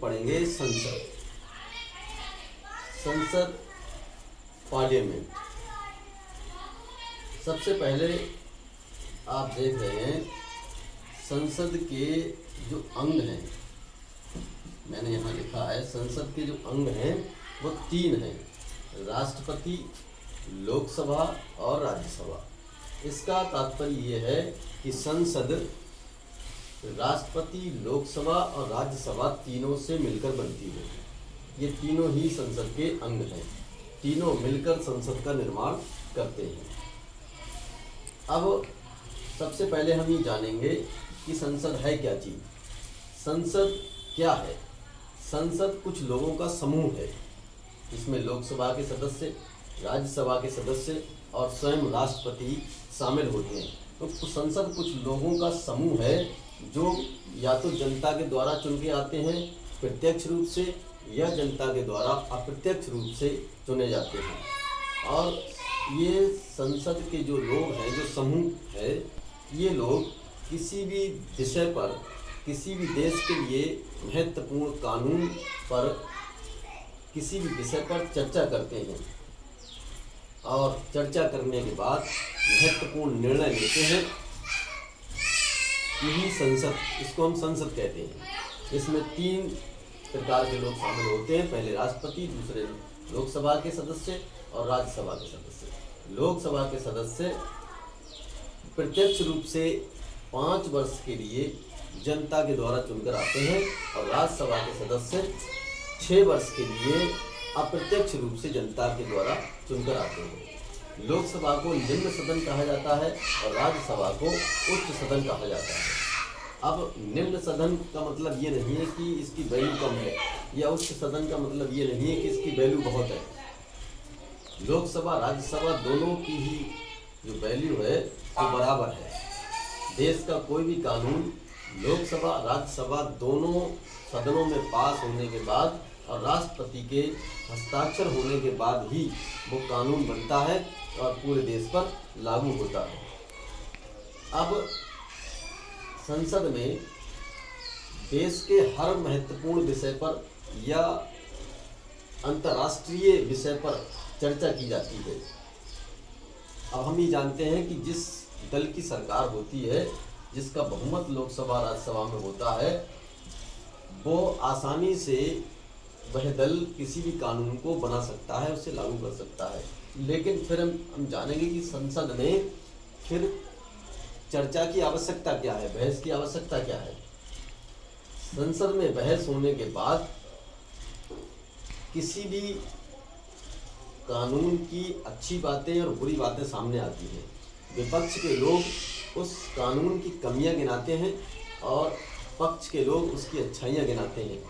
पढ़ेंगे संसद। संसद पार्लियामेंट। सबसे पहले आप देख रहे हैं संसद के जो अंग हैं, मैंने यहाँ लिखा है संसद के जो अंग हैं वो 3 हैं, राष्ट्रपति, लोकसभा और राज्यसभा। इसका तात्पर्य ये है कि संसद राष्ट्रपति, लोकसभा और राज्यसभा तीनों से मिलकर बनती है। ये तीनों ही संसद के अंग हैं, तीनों मिलकर संसद का निर्माण करते हैं। अब सबसे पहले हम ये जानेंगे कि संसद है क्या चीज़। संसद क्या है? संसद कुछ लोगों का समूह है, इसमें लोकसभा के सदस्य, राज्यसभा के सदस्य और स्वयं राष्ट्रपति शामिल होते हैं। तो संसद कुछ लोगों का समूह है जो या तो जनता के द्वारा चुन के आते हैं प्रत्यक्ष रूप से, या जनता के द्वारा अप्रत्यक्ष रूप से चुने जाते हैं। और ये संसद के जो लोग हैं, जो समूह है, ये लोग किसी भी विषय पर, किसी भी देश के लिए महत्वपूर्ण कानून पर, किसी भी विषय पर चर्चा करते हैं और चर्चा करने के बाद महत्वपूर्ण निर्णय लेते हैं। यही संसद, इसको हम संसद कहते हैं। इसमें 3 प्रकार के लोग शामिल होते हैं, पहले राष्ट्रपति, दूसरे लोकसभा के सदस्य और राज्यसभा के सदस्य। लोकसभा के सदस्य प्रत्यक्ष रूप से 5 वर्ष के लिए जनता के द्वारा चुनकर आते हैं और राज्यसभा के सदस्य 6 वर्ष के लिए अप्रत्यक्ष रूप से जनता के द्वारा चुनकर आते हैं। लोकसभा को निम्न सदन कहा जाता है और राज्यसभा को उच्च सदन कहा जाता है। अब निम्न सदन का मतलब ये नहीं है कि इसकी वैल्यू कम है, या उच्च सदन का मतलब ये नहीं है कि इसकी वैल्यू बहुत है। लोकसभा, राज्यसभा दोनों की ही जो वैल्यू है वो बराबर है। देश का कोई भी कानून लोकसभा, राज्यसभा दोनों सदनों में पास होने के बाद और राष्ट्रपति के हस्ताक्षर होने के बाद ही वो कानून बनता है और पूरे देश पर लागू होता है। अब संसद में देश के हर महत्वपूर्ण विषय पर या अंतर्राष्ट्रीय विषय पर चर्चा की जाती है। अब हम ये जानते हैं कि जिस दल की सरकार होती है, जिसका बहुमत लोकसभा राज्यसभा में होता है, वो आसानी से वह दल किसी भी कानून को बना सकता है, उसे लागू कर सकता है। लेकिन फिर हम जानेंगे कि संसद में फिर चर्चा की आवश्यकता क्या है, बहस की आवश्यकता क्या है। संसद में बहस होने के बाद किसी भी कानून की अच्छी बातें और बुरी बातें सामने आती हैं। विपक्ष के लोग उस कानून की कमियां गिनाते हैं और पक्ष के लोग उसकी अच्छाइयां गिनाते हैं।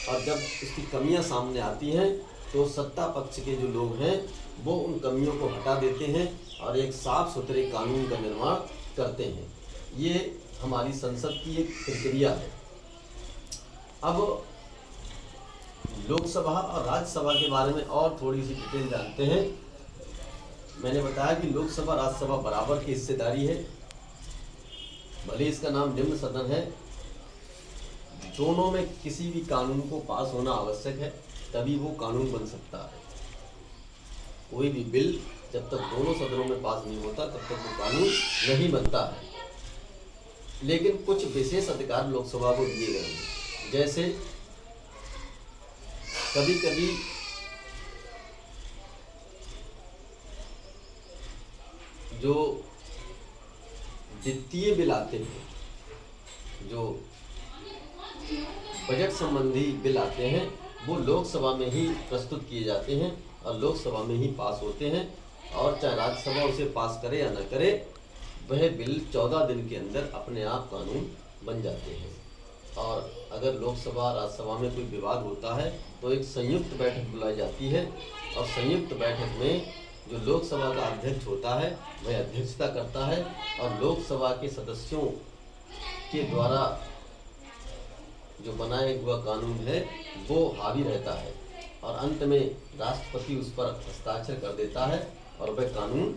और जब उसकी कमियां सामने आती हैं तो सत्ता पक्ष के जो लोग हैं वो उन कमियों को हटा देते हैं और एक साफ सुथरे कानून का निर्माण करते हैं। ये हमारी संसद की एक प्रक्रिया है। अब लोकसभा और राज्यसभा के बारे में और थोड़ी सी डिटेल जानते हैं। मैंने बताया कि लोकसभा राज्यसभा बराबर की हिस्सेदारी है। भले इसका नाम निम्न सदन है, दोनों में किसी भी कानून को पास होना आवश्यक है, तभी वो कानून बन सकता है। कोई भी बिल जब तक दोनों सदनों में पास नहीं होता तब तक वो कानून नहीं बनता है। लेकिन कुछ विशेष अधिकार लोकसभा को दिए गए हैं। जैसे कभी कभी जो वित्तीय बिल आते हैं, जो बजट संबंधी बिल आते हैं, वो लोकसभा में ही प्रस्तुत किए जाते हैं और लोकसभा में ही पास होते हैं। और चाहे राज्यसभा उसे पास करे या न करे, वह बिल 14 दिन के अंदर अपने आप कानून बन जाते हैं। और अगर लोकसभा राज्यसभा में कोई विवाद होता है तो एक संयुक्त बैठक बुलाई जाती है और संयुक्त बैठक में जो लोकसभा का अध्यक्ष होता है वह अध्यक्षता करता है और लोकसभा के सदस्यों के द्वारा जो बनाया हुआ कानून है वो हावी रहता है और अंत में राष्ट्रपति उस पर हस्ताक्षर कर देता है और वह कानून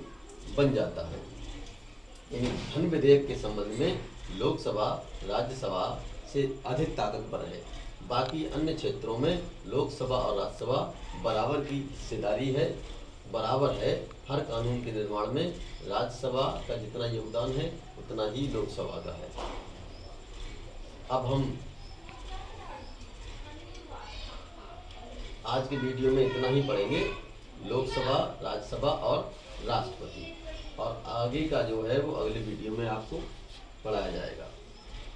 बन जाता है। यानी धन विधेयक के संबंध में लोकसभा राज्यसभा से अधिक ताकतवर है। बाकी अन्य क्षेत्रों में लोकसभा और राज्यसभा बराबर की हिस्सेदारी है, बराबर है। हर कानून के निर्माण में राज्यसभा का जितना योगदान है उतना ही लोकसभा का है। अब हम आज के वीडियो में इतना ही पढ़ेंगे, लोकसभा, राज्यसभा और राष्ट्रपति, और आगे का जो है वो अगले वीडियो में आपको पढ़ाया जाएगा।